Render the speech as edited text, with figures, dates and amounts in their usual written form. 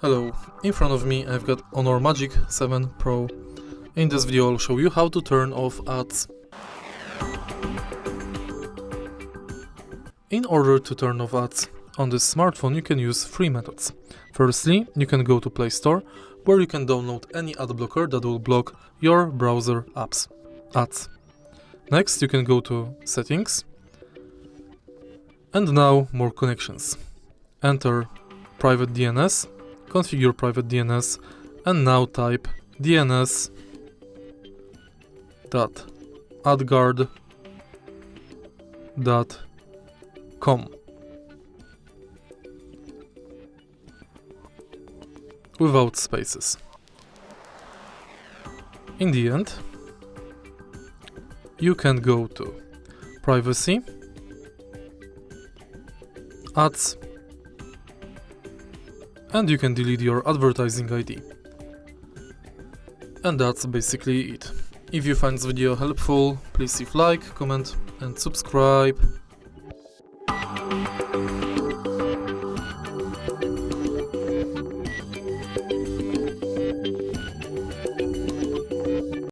Hello, in front of me I've got HONOR Magic7 Pro. In this video I'll show you how to turn off ads. In order to turn off ads on this smartphone, you can use three methods. Firstly, you can go to Play Store, where you can download any ad blocker that will block your browser ads. Next, you can go to Settings, and now more connections. Enter private DNS, configure private DNS, and now type dns.adguard.com without spaces. In the end, you can go to Privacy, Ads, and you can delete your advertising ID. And that's basically it. If you find this video helpful, please leave like, comment and subscribe.